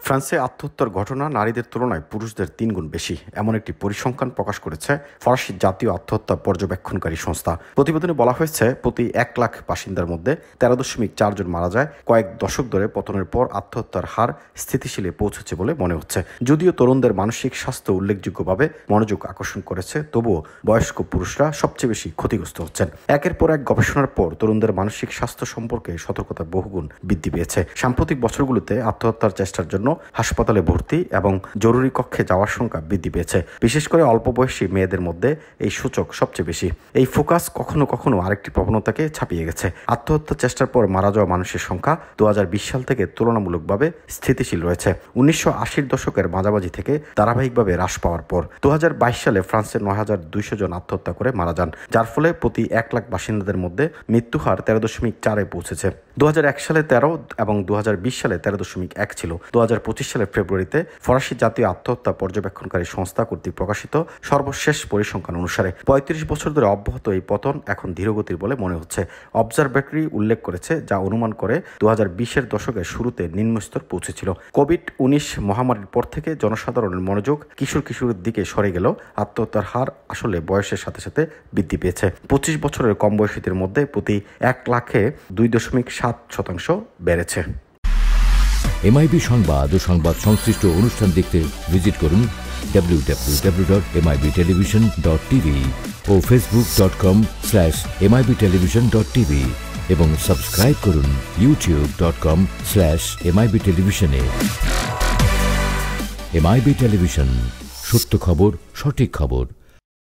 ফ্রান্সে আত্মহত্যার ঘটনা নারীদের তুলনায় পুরুষদের ৩ গুণ বেশি, এমন একটি পরিসংখ্যান প্রকাশ করেছে ফরাসি জাতীয় আত্মহত্যা পর্যবেক্ষণকারী সংস্থা। প্রতিবেদনে বলা হয়েছে, প্রতি ১ লাখ বাসিন্দার মধ্যে ১৩.৪ জন মারা যায়। কয়েক দশক ধরে পতনের পর আত্মহত্যার হার স্থিতিশীলে পৌঁছেছে বলে মনে হচ্ছে। যদিও তরুণদের মানসিক স্বাস্থ্য উল্লেখযোগ্যভাবে মনোযোগ আকর্ষণ করেছে, তবুও বয়স্ক পুরুষরা সবচেয়ে বেশি ক্ষতিগ্রস্ত হচ্ছেন। একের পর এক গবেষণার পর তরুণদের মানসিক স্বাস্থ্য সম্পর্কে সতর্কতা বহুগুণ বৃদ্ধি পেয়েছে। সাম্প্রতিক বছরগুলোতে আত্মহত্যার চেষ্টার জন্য হাসপাতালে ভর্তি এবং জরুরি কক্ষে যাওয়ার সংখ্যা বৃদ্ধি পেয়েছে। বিশেষ করে অল্প বয়সী মেয়েদের মধ্যে এই সূচক সবচেয়ে বেশি। এই ফোকাস কখনো কখনো আরেকটি প্রবণতাকে ছাপিয়ে গেছে। আত্মহত্যার চেষ্টার পর মারা যাওয়া মানুষের সংখ্যা 2020 সাল থেকে তুলনামূলকভাবে স্থিতিশীল রয়েছে। 1980-র দশকের মাঝামাঝি থেকে ধারাবাহিকভাবে হ্রাস পাওয়ার পর 2022 সালে ফ্রান্সের 9,200 জন আত্মহত্যা করে মারা যান, যার ফলে প্রতি 1 লাখ বাসিন্দাদের মধ্যে মৃত্যুহার 13.4-এ পৌঁছেছে। 2001 সালে 13 এবং 2020 সালে 13.1 ছিল। 2025 সালের ফেব্রুয়ারিতে ফরাসি জাতীয় আত্মহত্যা পর্যবেক্ষণকারী সংস্থা কর্তৃক প্রকাশিত সর্বশেষ পরিসংখ্যান অনুসারে 35 বছর ধরে অব্যাহত এই পতন এখন ধীরগতির বলে মনে হচ্ছে। অবজারভেটরি উল্লেখ করেছে, যা অনুমান করে 2020-এর দশকের শুরুতে নিম্নস্তর পৌঁছেছিল। কোভিড-19 মহামারীর পর থেকে জনসাধারণের মনোযোগ কিশোরের দিকে সরে গেলেও আত্মহত্যার হার আসলে বয়সের সাথে সাথে বৃদ্ধি পেয়েছে। 25 বছরের কম বয়সীদের মধ্যে প্রতি 1 লাখে 2.7% বেড়েছে। এমআইবি সংবাদ ও সংবাদ সংশ্লিষ্ট অনুষ্ঠান দেখতে ভিজিট করুন www.mibtelevision.tv ও facebook.com/mibtelevision.tv এবং সাবস্ক্রাইব করুন youtube.com/mibtelevision এ। এমআইবি টেলিভিশন, সত্য খবর, সঠিক খবর।